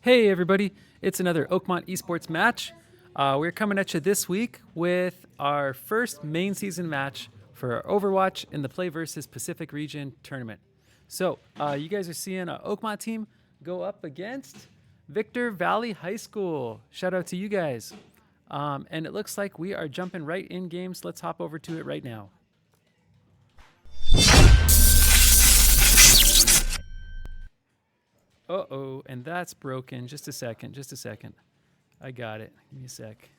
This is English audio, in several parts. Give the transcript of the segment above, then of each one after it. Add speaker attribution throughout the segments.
Speaker 1: Hey everybody, it's another Oakmont esports match. We're coming at you this week with our first main season match for our Overwatch in the PlayVS Pacific Region tournament. So you guys are seeing an Oakmont team go up against Victor Valley High School. Shout out to you guys. And it looks like we are jumping right in games. Let's hop over to it right now. Uh-oh, and that's broken. Just a second. I got it. Give me a sec.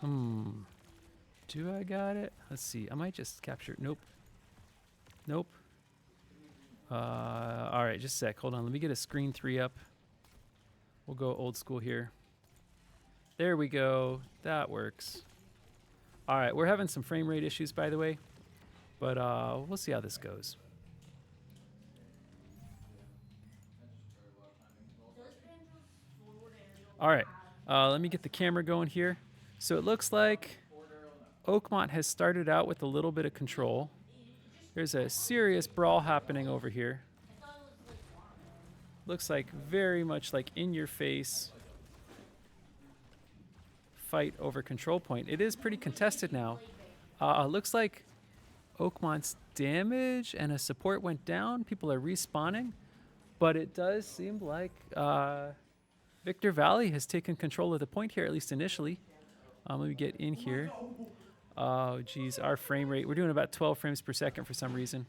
Speaker 1: Do I got it? Let's see. I might just capture. Nope. All right, just a sec. Hold on. Let me get a screen 3 up. We'll go old school here. There we go. That works. All right, we're having some frame rate issues, by the way, but we'll see how this goes. All right, let me get the camera going here. So it looks like Oakmont has started out with a little bit of control. There's a serious brawl happening over here. Looks like very much like in your face fight over control point. It is pretty contested now. Looks like Oakmont's damage and a support went down. People are respawning, but it does seem like Victor Valley has taken control of the point here, at least initially. Let me get in here. Oh, geez, our frame rate. We're doing about 12 frames per second for some reason.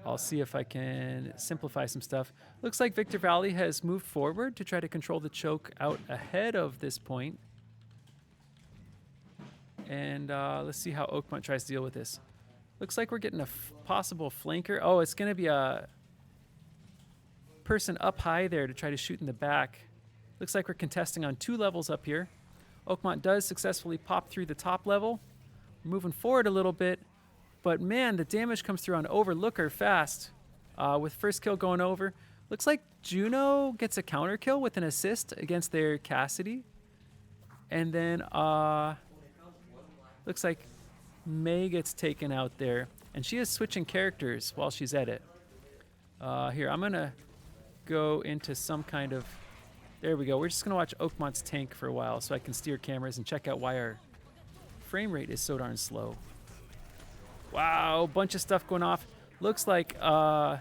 Speaker 1: I'll see if I can simplify some stuff. Looks like Victor Valley has moved forward to try to control the choke out ahead of this point. And let's see how Oakmont tries to deal with this. Looks like we're getting a possible flanker. Oh, it's going to be a person up high there to try to shoot in the back. Looks like we're contesting on 2 levels up here. Oakmont does successfully pop through the top level. We're moving forward a little bit. But man, the damage comes through on Overlooker fast. With first kill going over. Looks like Juno gets a counter kill with an assist against their Cassidy. And then looks like May gets taken out there. And she is switching characters while she's at it. Here, I'm going to go into some kind of... There we go. We're just going to watch Oakmont's tank for a while so I can steer cameras and check out why our frame rate is so darn slow. Wow, bunch of stuff going off. Looks like, yeah,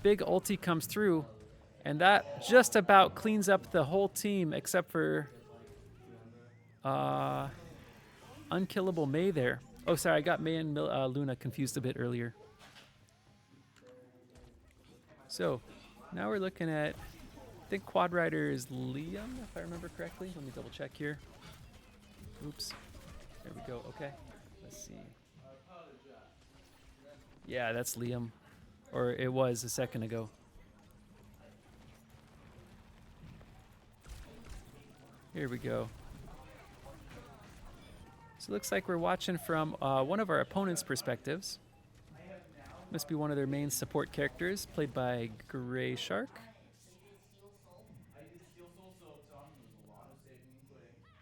Speaker 1: big ulti comes through. And that just about cleans up the whole team except for unkillable May there. Oh, sorry, I got May and Luna confused a bit earlier. So, now we're looking at, I think Quad Rider is Liam, if I remember correctly. Let me double check here. Oops. There we go. Okay. Let's see. Yeah, that's Liam. Or it was a second ago. Here we go. So it looks like we're watching from one of our opponent's perspectives. Must be one of their main support characters, played by Gray Shark.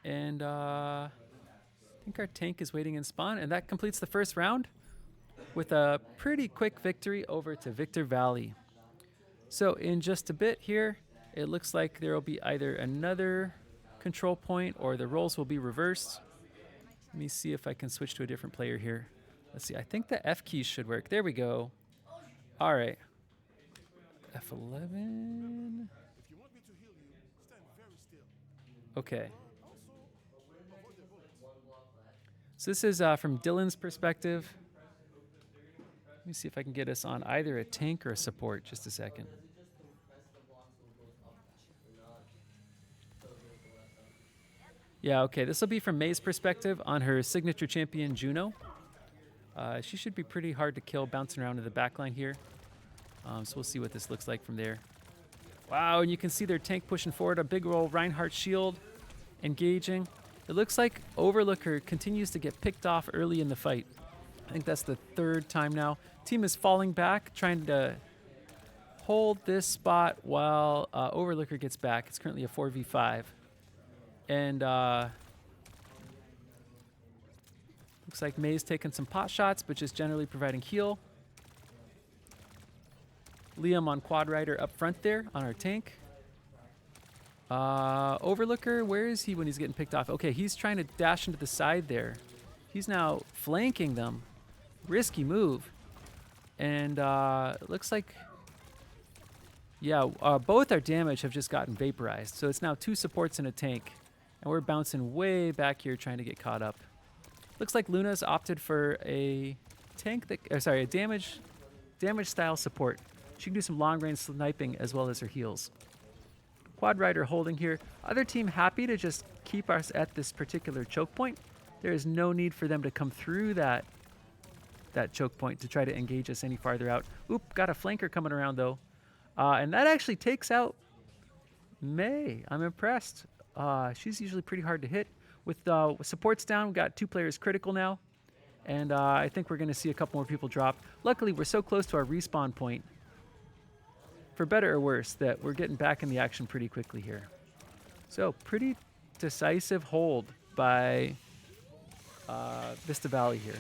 Speaker 1: And I think our tank is waiting in spawn, and that completes the first round with a pretty quick victory over to Victor Valley. So in just a bit here, it looks like there will be either another control point or the roles will be reversed. Let me see if I can switch to a different player here. Let's see, I think the F keys should work. There we go. All right. F11. Okay. So this is from Dylan's perspective. Let me see if I can get us on either a tank or a support. Just a second. Yeah, okay. This will be from May's perspective on her signature champion, Juno. She should be pretty hard to kill bouncing around in the backline here. So we'll see what this looks like from there. Wow, and you can see their tank pushing forward. A big old Reinhardt shield engaging. It looks like Overlooker continues to get picked off early in the fight. I think that's the 3rd time now. Team is falling back, trying to hold this spot while Overlooker gets back. It's currently a 4v5. And looks like May's taking some pot shots, but just generally providing heal. Liam on Quad Rider up front there on our tank. Overlooker, where is he when he's getting picked off? Okay, he's trying to dash into the side there. He's now flanking them. Risky move. And it looks like, yeah, both our damage have just gotten vaporized. So it's now 2 supports and a tank. And we're bouncing way back here trying to get caught up. Looks like Luna's opted for a tank that, a damage style support. She can do some long range sniping as well as her heals. Quad Rider holding here. Other team happy to just keep us at this particular choke point. There is no need for them to come through that choke point to try to engage us any farther out. Oop, got a flanker coming around though. And that actually takes out May. I'm impressed. She's usually pretty hard to hit. With supports down, we've got 2 players critical now. And I think we're going to see a couple more people drop. Luckily, we're so close to our respawn point, for better or worse, that we're getting back in the action pretty quickly here. So, pretty decisive hold by Vista Valley here.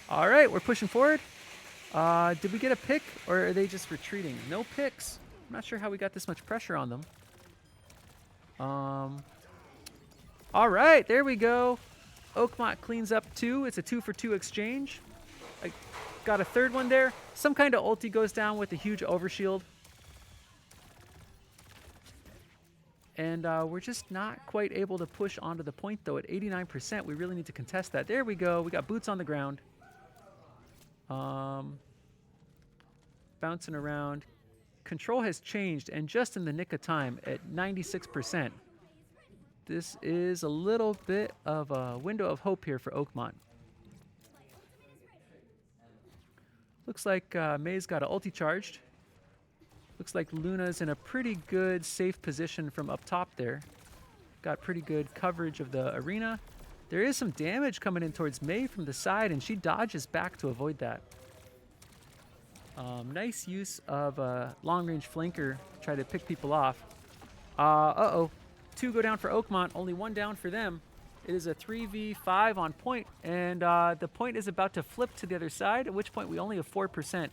Speaker 1: All right, we're pushing forward. Did we get a pick, or are they just retreating? No picks. I'm not sure how we got this much pressure on them. All right, there we go. Oakmont cleans up 2. It's a 2-for-2 exchange. I got a third one there. Some kind of ulti goes down with a huge overshield. And we're just not quite able to push onto the point, though, at 89%. We really need to contest that. There we go. We got boots on the ground. Bouncing around. Control has changed, and just in the nick of time at 96%. This is a little bit of a window of hope here for Oakmont. Looks like May's got an ulti charged. Looks like Luna's in a pretty good safe position from up top there. Got pretty good coverage of the arena. There is some damage coming in towards May from the side, and she dodges back to avoid that. Nice use of a long-range flanker to try to pick people off. Uh-oh. 2 go down for Oakmont, only 1 down for them. It is a 3v5 on point, and the point is about to flip to the other side, at which point we only have 4%.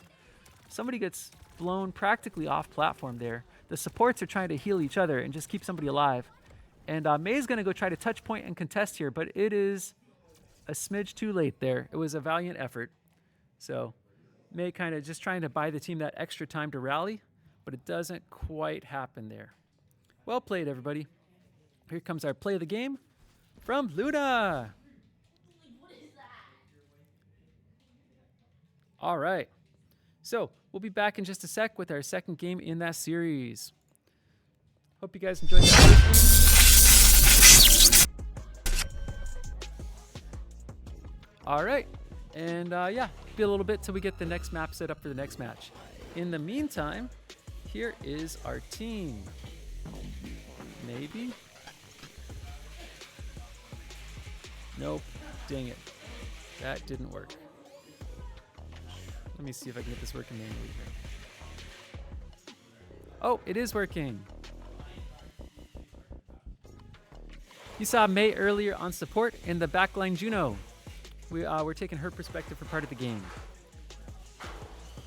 Speaker 1: Somebody gets blown practically off platform there. The supports are trying to heal each other and just keep somebody alive. And May's going to go try to touch point and contest here, but it is a smidge too late there. It was a valiant effort. So May kind of just trying to buy the team that extra time to rally, but it doesn't quite happen there. Well played, everybody. Here comes our play of the game from Luna. All right. So we'll be back in just a sec with our second game in that series. Hope you guys enjoyed that. All right. And yeah, be a little bit till we get the next map set up for the next match. In the meantime, here is our team. Maybe? Nope. Dang it. That didn't work. Let me see if I can get this working manually here. Oh, it is working. You saw May earlier on support in the backline Juno. We're taking her perspective for part of the game.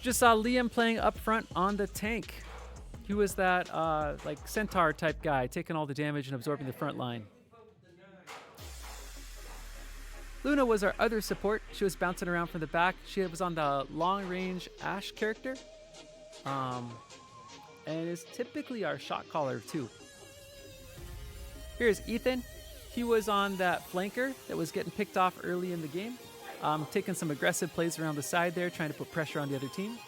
Speaker 1: Just saw Liam playing up front on the tank. He was that like centaur type guy, taking all the damage and absorbing the front line. Luna was our other support. She was bouncing around from the back. She was on the long-range Ashe character. And is typically our shot caller too. Here's Ethan. He was on that flanker that was getting picked off early in the game. Taking some aggressive plays around the side there, trying to put pressure on the other team.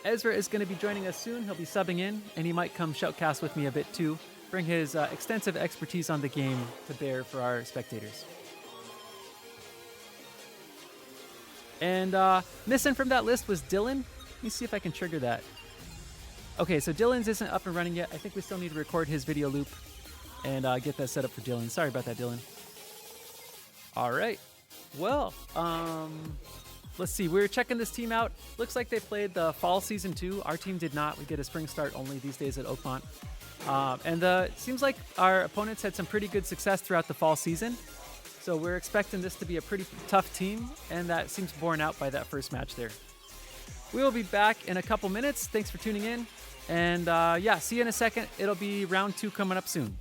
Speaker 1: Ezra is going to be joining us soon. He'll be subbing in, and he might come shoutcast with me a bit too. Bring his extensive expertise on the game to bear for our spectators. And missing from that list was Dylan. Let me see if I can trigger that. Okay, so Dylan's isn't up and running yet. I think we still need to record his video loop and get that set up for Dylan. Sorry about that, Dylan. All right. Well, let's see. We were checking this team out. Looks like they played the fall season 2. Our team did not. We get a spring start only these days at Oakmont. And it seems like our opponents had some pretty good success throughout the fall season. So we're expecting this to be a pretty tough team, and that seems borne out by that first match there. We will be back in a couple minutes. Thanks for tuning in. And yeah, see you in a second. It'll be round 2 coming up soon.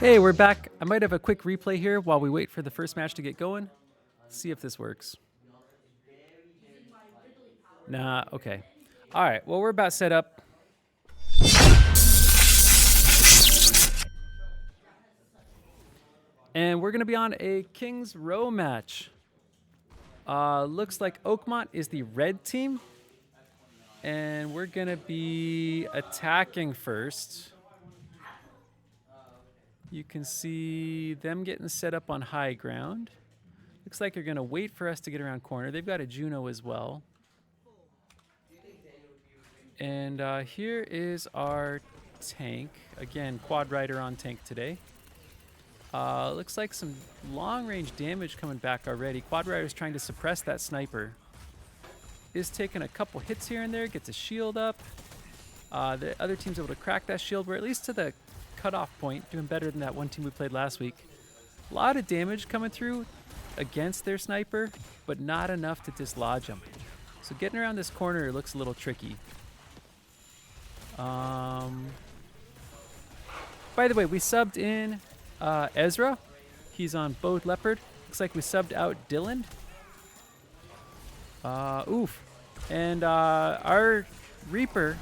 Speaker 1: Hey, we're back. I might have a quick replay here while we wait for the first match to get going. Let's see if this works. Nah, okay. All right, well, we're about set up. And we're going to be on a King's Row match. Looks like Oakmont is the red team. And we're going to be attacking first. You can see them getting set up on high ground. Looks like they're going to wait for us to get around corner. They've got a Juno as well. And here is our tank. Again, quad rider on tank today. Looks like some long-range damage coming back already. Quad rider's trying to suppress that sniper. Is taking a couple hits here and there, gets a shield up. The other team's able to crack that shield. We're at least to the cutoff point, doing better than that one team we played last week. A lot of damage coming through against their sniper, but not enough to dislodge them. So getting around this corner looks a little tricky. By the way, we subbed in Ezra. He's on Bowed Leopard. Looks like we subbed out Dylan. Oof. And our Reaper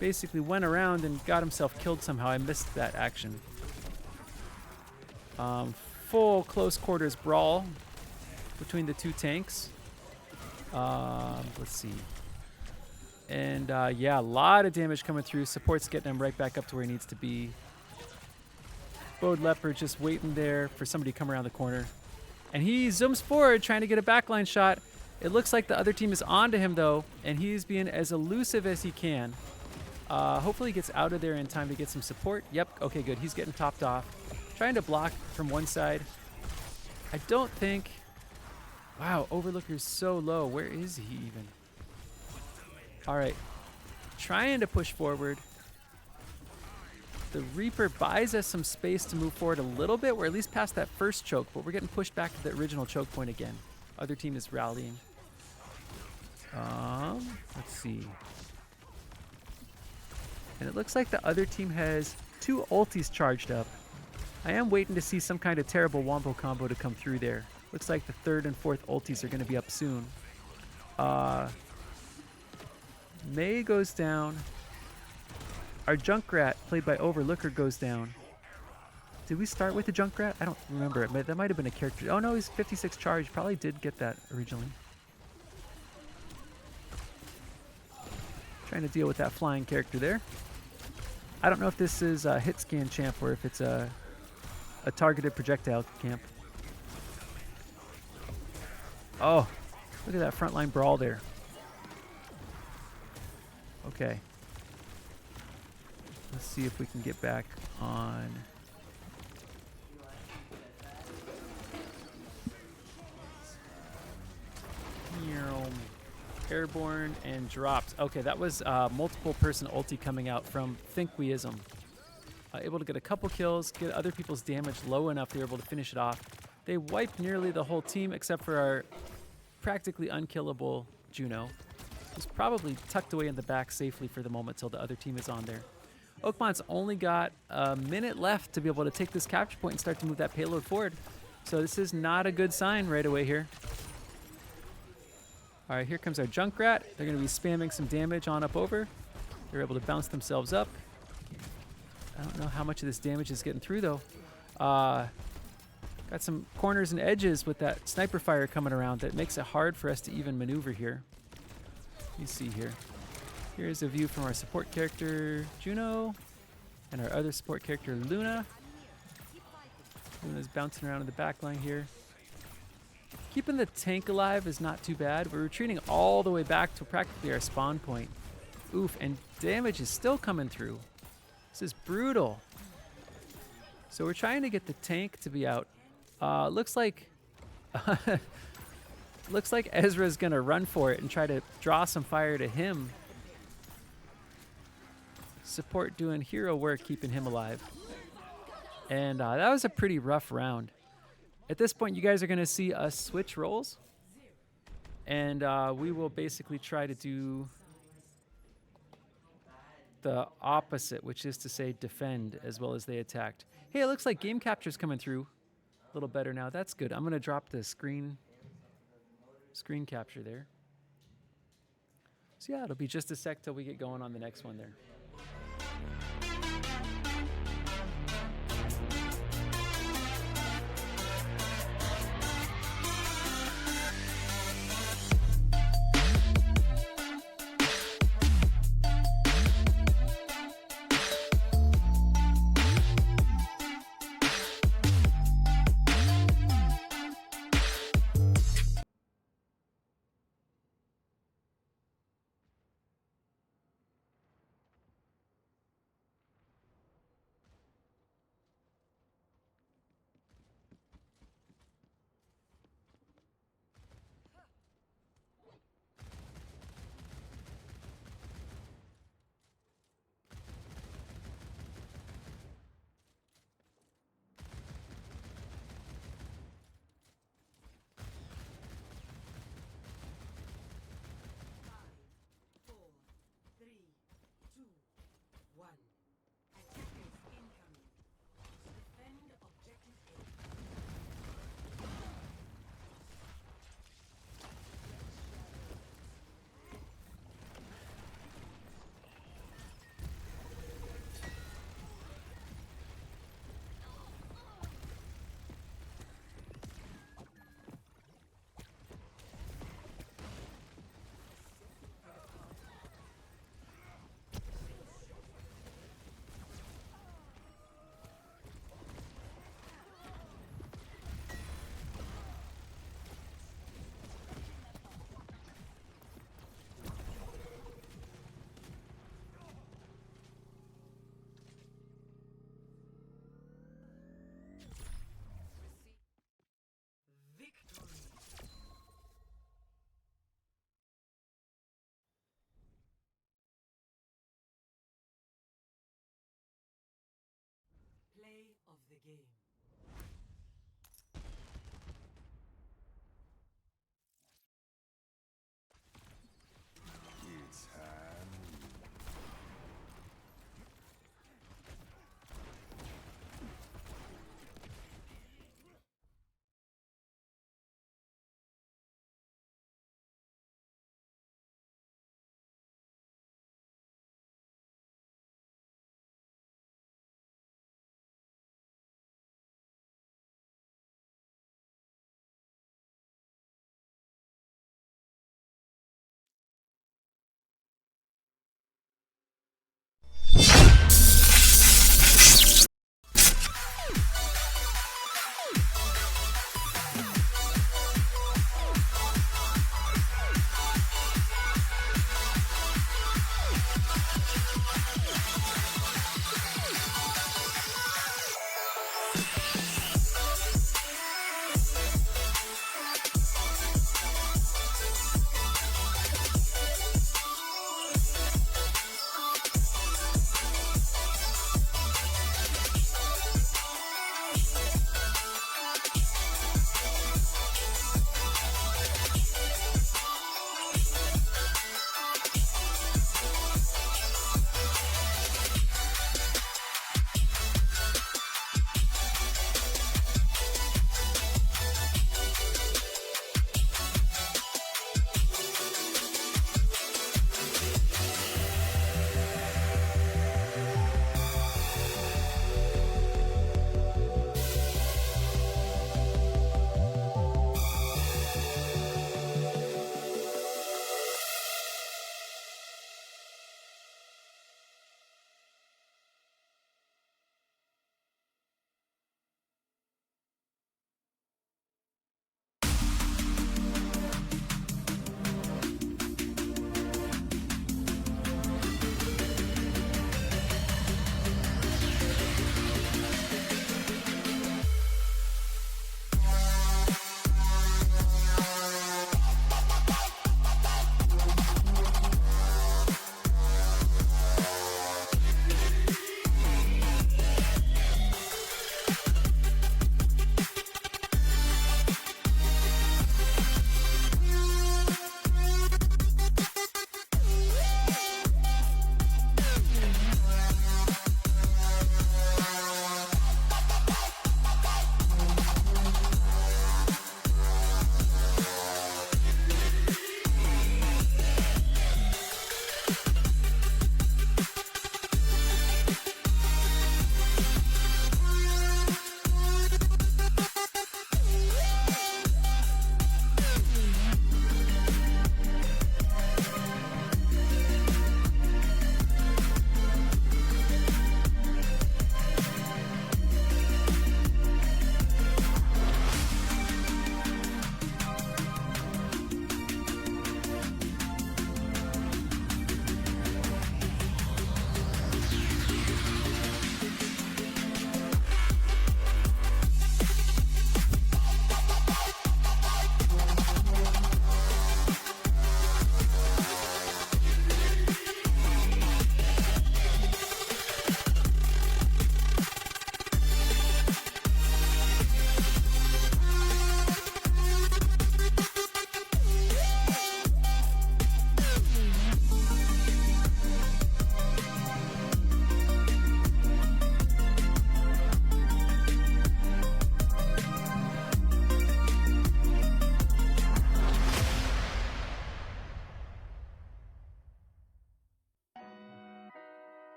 Speaker 1: basically went around and got himself killed somehow. I missed that action. Full close quarters brawl between the two tanks. Let's see. And yeah, a lot of damage coming through. Support's getting him right back up to where he needs to be. Bowed Leopard just waiting there for somebody to come around the corner. And he zooms forward trying to get a backline shot. It looks like the other team is onto him though, and he's being as elusive as he can. Hopefully he gets out of there in time to get some support. Yep, okay, good. He's getting topped off. Trying to block from one side. I don't think... Wow, Overlooker's so low. Where is he even? All right. Trying to push forward. The Reaper buys us some space to move forward a little bit. We're at least past that first choke, but we're getting pushed back to the original choke point again. Other team is rallying. Let's see. And it looks like the other team has 2 ultis charged up. I am waiting to see some kind of terrible wombo combo to come through there. Looks like the 3rd and 4th ultis are going to be up soon. May goes down. Our Junkrat, played by Overlooker, goes down. Did we start with the Junkrat? I don't remember it, but that might have been a character. Oh no, he's 56 charge. Probably did get that originally. Trying to deal with that flying character there. I don't know if this is a hit scan champ or if it's a targeted projectile camp. Oh, look at that frontline brawl there. Okay. Let's see if we can get back on. Airborne and dropped. Okay, that was multiple person ulti coming out from Thinkweism. Able to get a couple kills, get other people's damage low enough they were able to finish it off. They wiped nearly the whole team except for our practically unkillable Juno, who's probably tucked away in the back safely for the moment till the other team is on there. Oakmont's only got a minute left to be able to take this capture point and start to move that payload forward. So this is not a good sign right away here. All right, here comes our Junkrat. They're going to be spamming some damage on up over. They're able to bounce themselves up. I don't know how much of this damage is getting through, though. Got some corners and edges with that sniper fire coming around that makes it hard for us to even maneuver here. You see here. Here's a view from our support character, Juno, and our other support character, Luna. Luna's bouncing around in the back line here. Keeping the tank alive is not too bad. We're retreating all the way back to practically our spawn point. Oof, and damage is still coming through. This is brutal. So we're trying to get the tank to be out. Looks like looks like Ezra's gonna run for it and try to draw some fire to him. Support doing hero work, keeping him alive. And that was a pretty rough round. At this point, you guys are going to see us switch roles. And we will basically try to do the opposite, which is to say defend as well as they attacked. Hey, it looks like game capture's coming through a little better now. That's good. I'm going to drop the screen capture there. So yeah, it'll be just a sec till we get going on the next one there.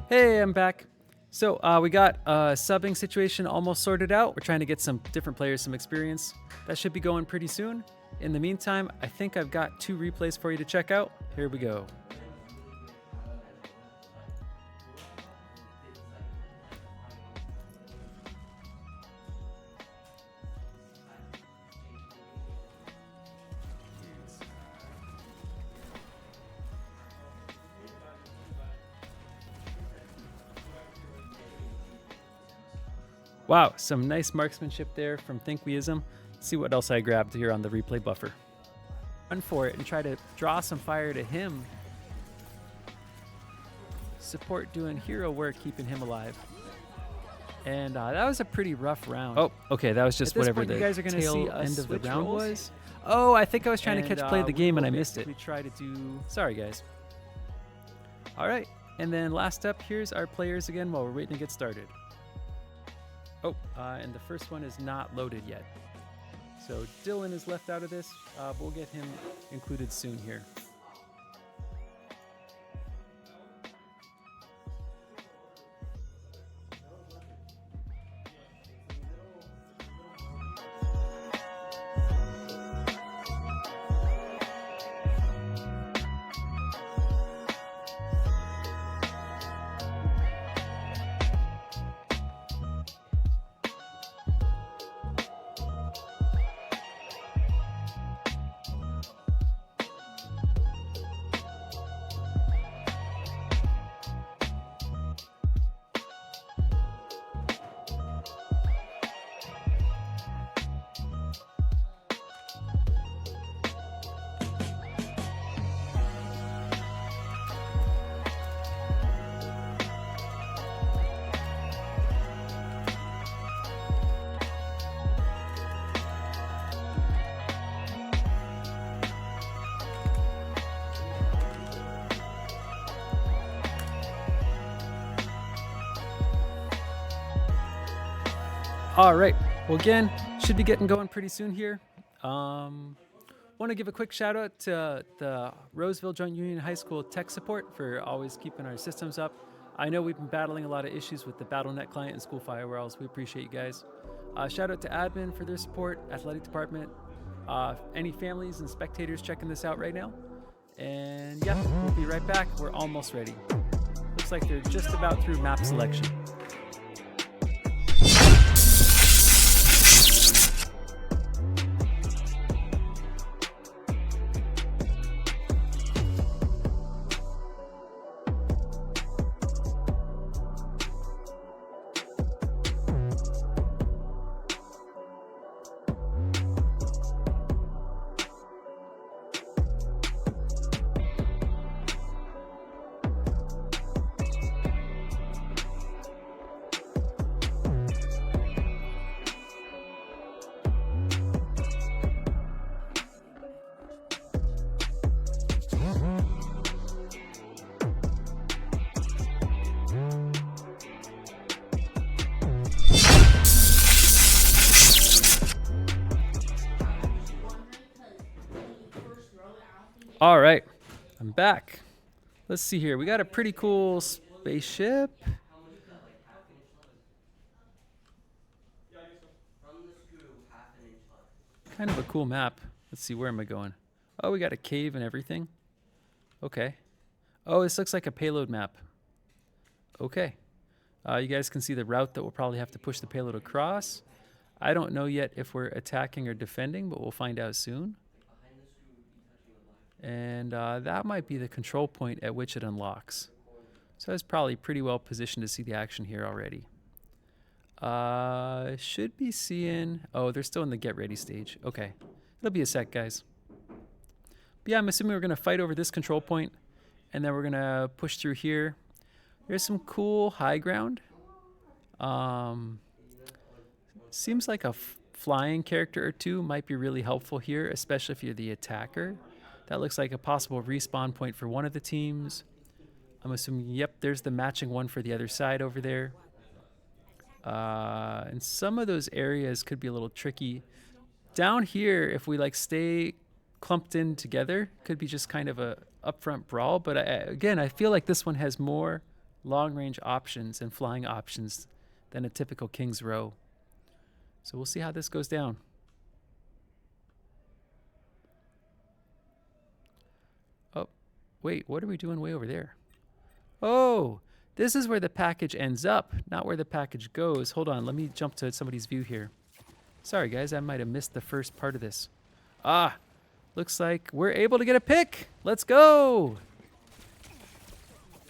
Speaker 1: Hey, I'm back. So we got a subbing situation almost sorted out. We're trying to get some different players some experience. That should be going pretty soon. In the meantime, I think I've got 2 replays for you to check out. Here we go. Wow, some nice marksmanship there from Thinkweism. Let's see what else I grabbed here on the replay buffer. Run for it and try to draw some fire to him. Support doing hero work, keeping him alive. And that was a pretty rough round. Oh, okay, that was just whatever the tail end of the round was. Oh, I think I was trying to catch play of the game and I missed it. We try to do. Sorry, guys. All right, and then last up, here's our players again while we're waiting to get started. Oh, and the first one is not loaded yet. So Dylan is left out of this. We'll get him included soon here. All right. Well, again, should be getting going pretty soon here. Want to give a quick shout out to the Roseville Joint Union High School tech support for always keeping our systems up. I know we've been battling a lot of issues with the BattleNet client and school firewalls. We appreciate you guys. Shout out to admin for their support, athletic department, any families and spectators checking this out right now. And yeah, we'll be right back. We're almost ready. Looks like they're just about through map selection. All right, I'm back. Let's see here. We got a pretty cool spaceship. Kind of a cool map. Let's see, where am I going? Oh, we got a cave and everything. Okay. Oh, this looks like a payload map. Okay. You guys can see the route that we'll probably have to push the payload across. I don't know yet if we're attacking or defending, but we'll find out soon. And that might be the control point at which it unlocks. So I was probably pretty well positioned to see the action here already. Should be seeing... Oh, they're still in the get ready stage. Okay. It'll be a sec, guys. But yeah, I'm assuming we're going to fight over this control point, and then we're going to push through here. There's some cool high ground. Seems like a flying character or two might be really helpful here, especially if you're the attacker. That looks like a possible respawn point for one of the teams. I'm assuming, yep, there's the matching one for the other side over there. And some of those areas could be a little tricky. Down here, if we like stay clumped in together, could be just kind of a upfront brawl. But again, I feel like this one has more long-range options and flying options than a typical King's Row. So we'll see how this goes down. Oh, wait, what are we doing way over there? Oh, this is where the package ends up, not where the package goes. Hold on, let me jump to somebody's view here. Sorry, guys, I might have missed the first part of this. Ah, looks like we're able to get a pick. Let's go.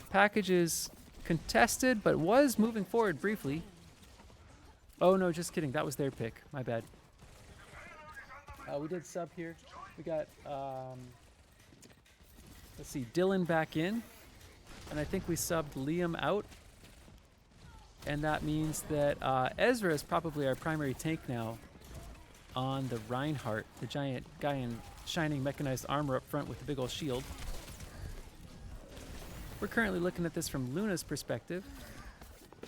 Speaker 1: Package is contested, but was moving forward briefly. Oh, no, just kidding. That was their pick. My bad. We did sub here. We got, let's see, Dylan back in. And I think we subbed Liam out. And that means that Ezra is probably our primary tank now on the Reinhardt, the giant guy in shining mechanized armor up front with the big old shield. We're currently looking at this from Luna's perspective.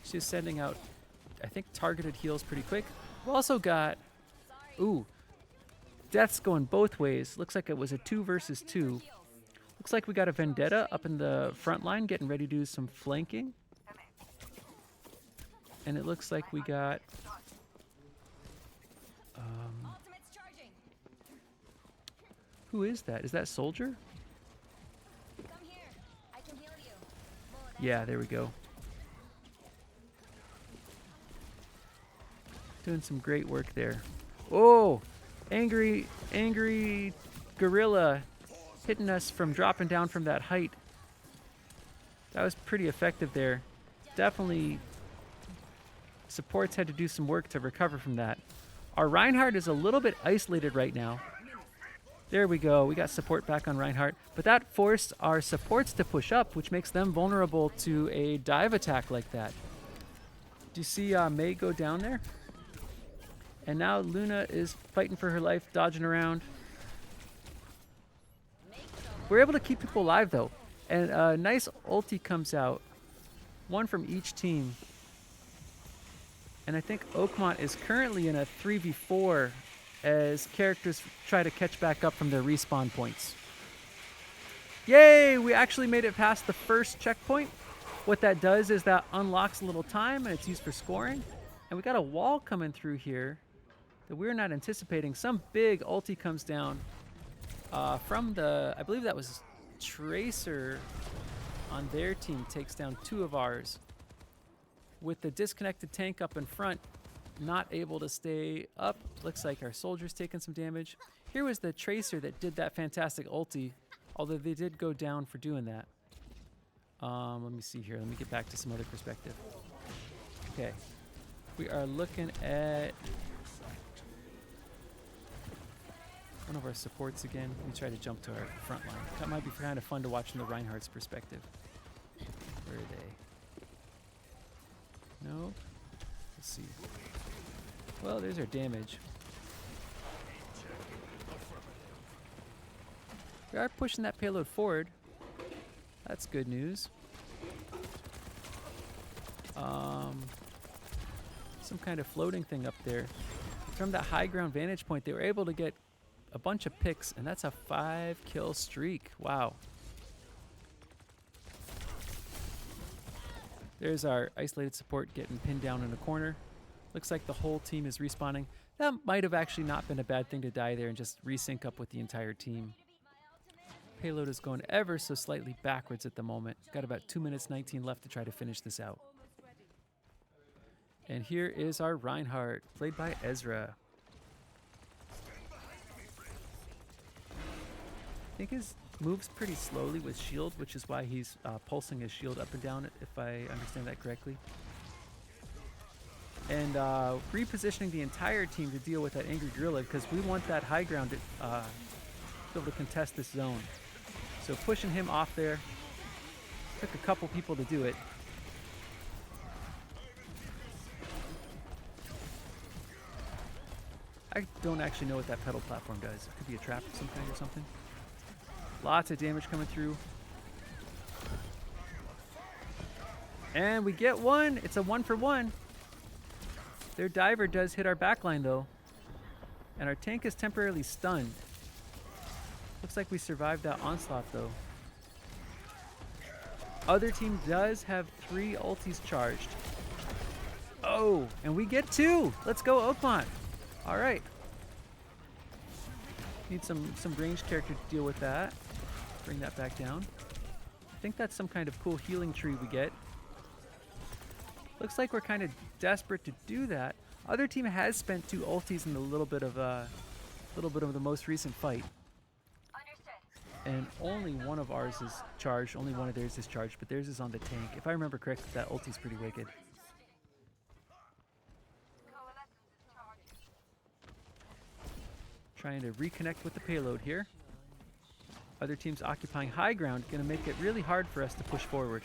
Speaker 1: She's sending out, I think, targeted heals pretty quick. We've also got, ooh, deaths going both ways. Looks like it was a 2 versus 2. Looks like we got a Vendetta up in the front line getting ready to do some flanking. And it looks like we got who is that? Is that Soldier? Yeah, there we go. Doing some great work there. Oh, angry gorilla hitting us from dropping down from that height. That was pretty effective there. Definitely supports had to do some work to recover from that. Our Reinhardt is a little bit isolated right now. There we go. We got support back on Reinhardt. But that forced our supports to push up, which makes them vulnerable to a dive attack like that. Do you see Mei go down there? And now Luna is fighting for her life, dodging around. We're able to keep people alive, though. And a nice ulti comes out. One from each team. And I think Oakmont is currently in a 3v4 as characters try to catch back up from their respawn points. Yay! We actually made it past the first checkpoint. What that does is that unlocks a little time and it's used for scoring. And we got a wall coming through here that we're not anticipating. Some big ulti comes down from the, I believe that was Tracer on their team, takes down 2 of ours. With the disconnected tank up in front, not able to stay up. Looks like our soldier's taking some damage. Here was the Tracer that did that fantastic ulti, although they did go down for doing that. Let me see here. Let me get back to some other perspective. Okay. We are looking at one of our supports again. We try to jump to our front line. That might be kind of fun to watch from the Reinhardt's perspective. Where are they? Nope. Let's see. Well, there's our damage. We are pushing that payload forward. That's good news. Some kind of floating thing up there. From that high ground vantage point, they were able to get a bunch of picks, and that's a 5-kill streak. Wow. There's our isolated support getting pinned down in a corner. Looks like the whole team is respawning. That might have actually not been a bad thing to die there and just resync up with the entire team. Payload is going ever so slightly backwards at the moment. Got about 2 minutes 19 left to try to finish this out. And here is our Reinhardt, played by Ezra. I think his moves pretty slowly with shield, which is why he's pulsing his shield up and down, if I understand that correctly. And repositioning the entire team to deal with that angry gorilla, because we want that high ground to be able to contest this zone. So pushing him off there. Took a couple people to do it. I don't actually know what that pedal platform does. It could be a trap of some kind or something. Lots of damage coming through. And we get one. It's a 1-for-1. Their diver does hit our backline though. And our tank is temporarily stunned. Looks like we survived that onslaught though. Other team does have 3 ultis charged. Oh, and we get 2. Let's go, Oakmont. All right. Need some ranged character to deal with that. Bring that back down. I think that's some kind of cool healing tree we get. Looks like we're kind of desperate to do that. Other team has spent 2 ultis in a little bit of the most recent fight. And only one of ours is charged. Only one of theirs is charged, but theirs is on the tank. If I remember correctly, that ulti's pretty wicked. Trying to reconnect with the payload here. Other teams occupying high ground, gonna make it really hard for us to push forward.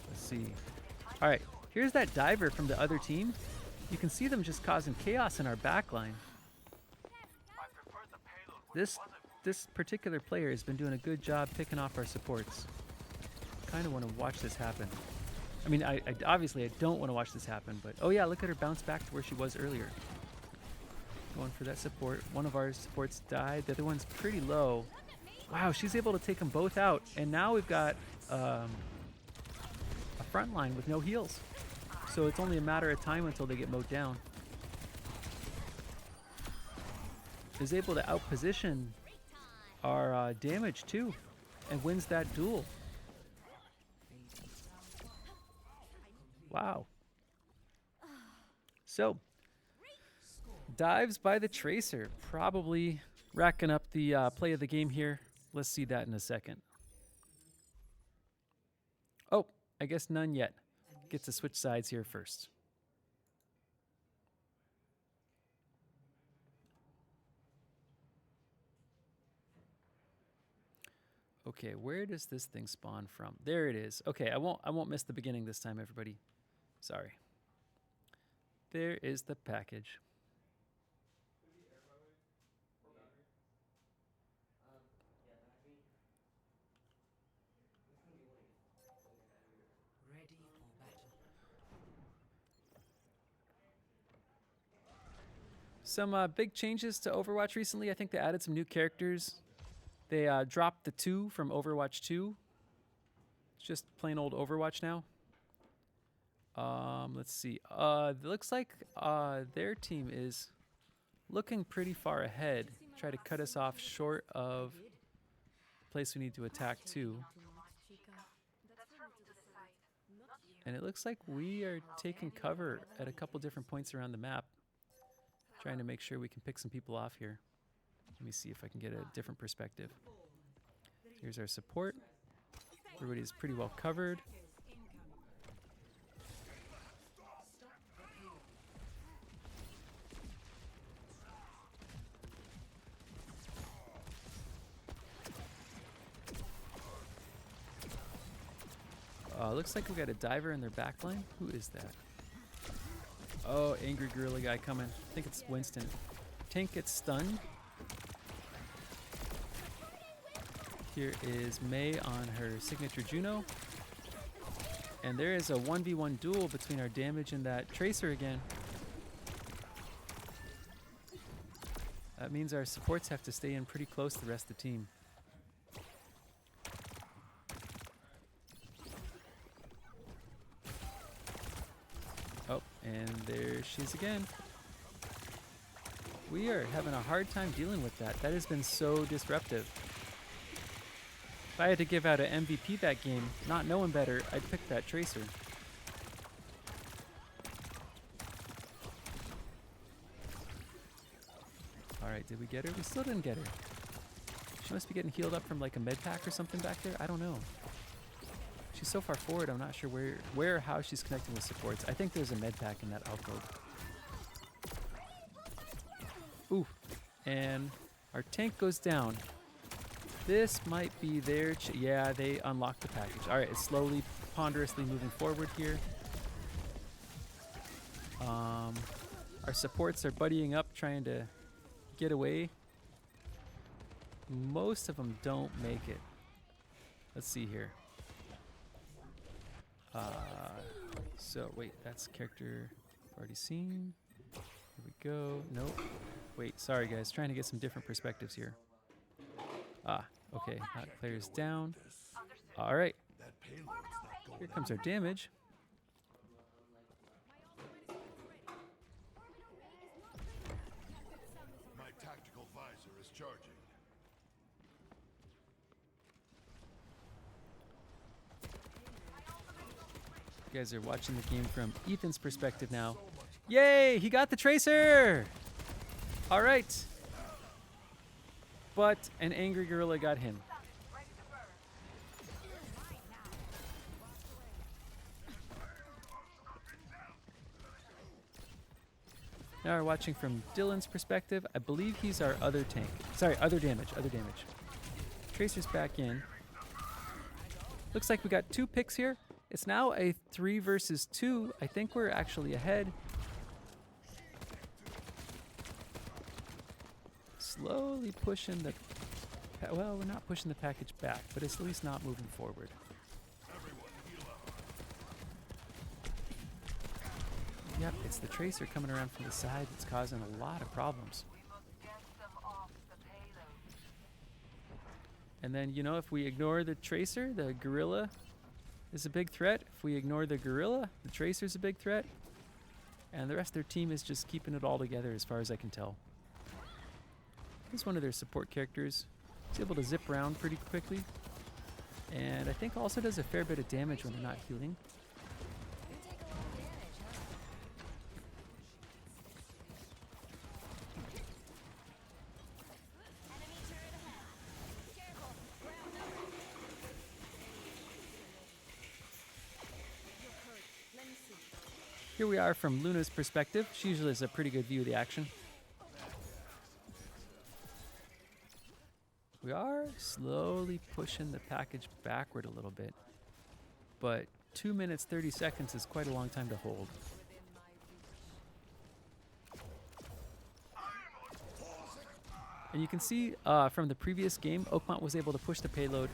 Speaker 1: Let's see. All right, here's that diver from the other team. You can see them just causing chaos in our backline. This particular player has been doing a good job picking off our supports. Kind of want to watch this happen. I mean, I obviously I don't want to watch this happen, but oh yeah, look at her bounce back to where she was earlier. Going for that support. One of our supports died. The other one's pretty low. Wow, she's able to take them both out, and now we've got a front line with no heals. So it's only a matter of time until they get mowed down. Is able to outposition our damage too, and wins that duel. Wow. So, dives by the Tracer, probably racking up the play of the game here. Let's see that in a second. Oh, I guess none yet. Get to switch sides here first. Okay, where does this thing spawn from? There it is. Okay, I won't miss the beginning this time, everybody. Sorry. There is the package. Some big changes to Overwatch recently. I think they added some new characters. They dropped the 2 from Overwatch 2. It's just plain old Overwatch now. Let's see. It looks like their team is looking pretty far ahead. Try to cut us off short of the place we need to attack to. And it looks like we are taking cover at a couple different points around the map. Trying to make sure we can pick some people off here. Let me see if I can get a different perspective. Here's our support. Everybody's pretty well covered. Looks like we got a diver in their backline. Who is that? Oh, angry gorilla guy coming. I think it's Winston. Tank gets stunned. Here is Mei on her signature Juno. And there is a 1v1 duel between our damage and that Tracer again. That means our supports have to stay in pretty close to the rest of the team. Oh, and there she is again. We are having a hard time dealing with that. That has been so disruptive. If I had to give out an MVP that game, not knowing better, I'd pick that Tracer. Alright, did we get her? We still didn't get her. She must be getting healed up from like a med pack or something back there. I don't know. She's so far forward, I'm not sure where or how she's connecting with supports. I think there's a med pack in that alcove. Ooh, and our tank goes down. This might be their... yeah, they unlocked the package. All right, it's slowly, ponderously moving forward here. Our supports are buddying up, trying to get away. Most of them don't make it. Let's see here. So, wait, that's character already seen. Here we go. Nope. Wait, sorry guys, trying to get some different perspectives here. Ah, okay, that player's down. All right, here comes our damage.
Speaker 2: My tactical visor is charging.
Speaker 1: You guys are watching the game from Ethan's perspective now. Yay, he got the Tracer! All right. But an angry gorilla got him. Now we're watching from Dylan's perspective. I believe he's our other tank. Sorry, other damage. Tracer's back in. Looks like we got 2 picks here. It's now a 3 versus 2. I think we're actually ahead. Slowly pushing the... Well, we're not pushing the package back, but it's at least not moving forward. Yep, it's the Tracer coming around from the side that's causing a lot of problems. And then, you know, if we ignore the Tracer, the gorilla is a big threat. If we ignore the gorilla, the Tracer's a big threat. And the rest of their team is just keeping it all together as far as I can tell. He's one of their support characters. He's able to zip around pretty quickly. And I think also does a fair bit of damage when they're not healing. Here we are from Luna's perspective. She usually has a pretty good view of the action. We are slowly pushing the package backward a little bit, but 2 minutes 30 seconds is quite a long time to hold. And you can see from the previous game, Oakmont was able to push the payload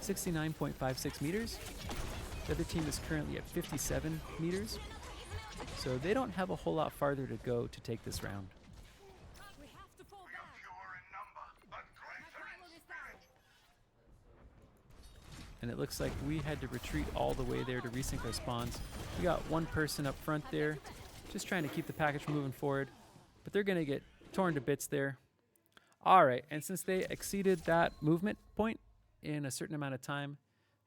Speaker 1: 69.56 meters. The other team is currently at 57 meters. So they don't have a whole lot farther to go to take this round. And it looks like we had to retreat all the way there to resync our spawns. We got one person up front there, just trying to keep the package from moving forward. But they're going to get torn to bits there. All right, and since they exceeded that movement point in a certain amount of time,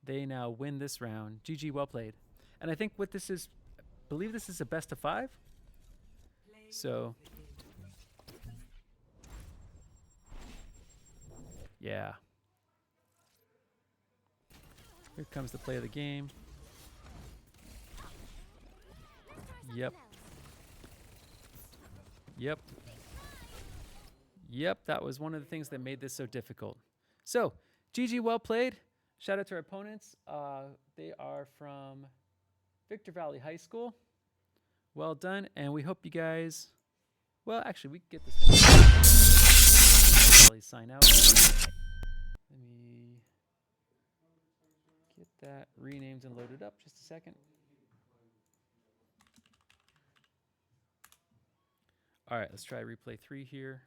Speaker 1: they now win this round. GG, well played. And I think what this is, I believe this is a best of 5. So, yeah. Here comes the play of the game. Yep. Yep. Yep, that was one of the things that made this so difficult. So, GG, well played. Shout out to our opponents. They are from Victor Valley High School. Well done, and we hope you guys... Well, actually, we can get this one. Sign out. Let me get that renamed and loaded up. Just a second. All right, let's try replay 3 here.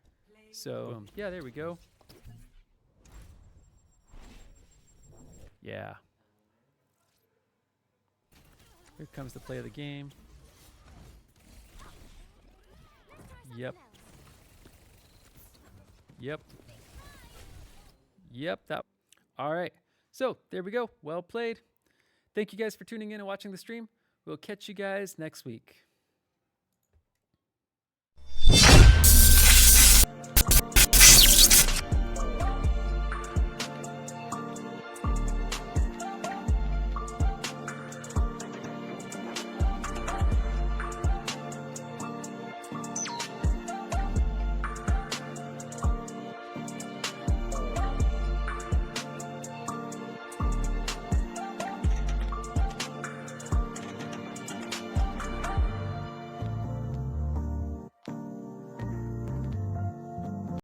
Speaker 1: So, yeah, there we go. Yeah. Here comes the play of the game. Yep. Yep. Yep. That. All right. So there we go. Well played. Thank you guys for tuning in and watching the stream. We'll catch you guys next week.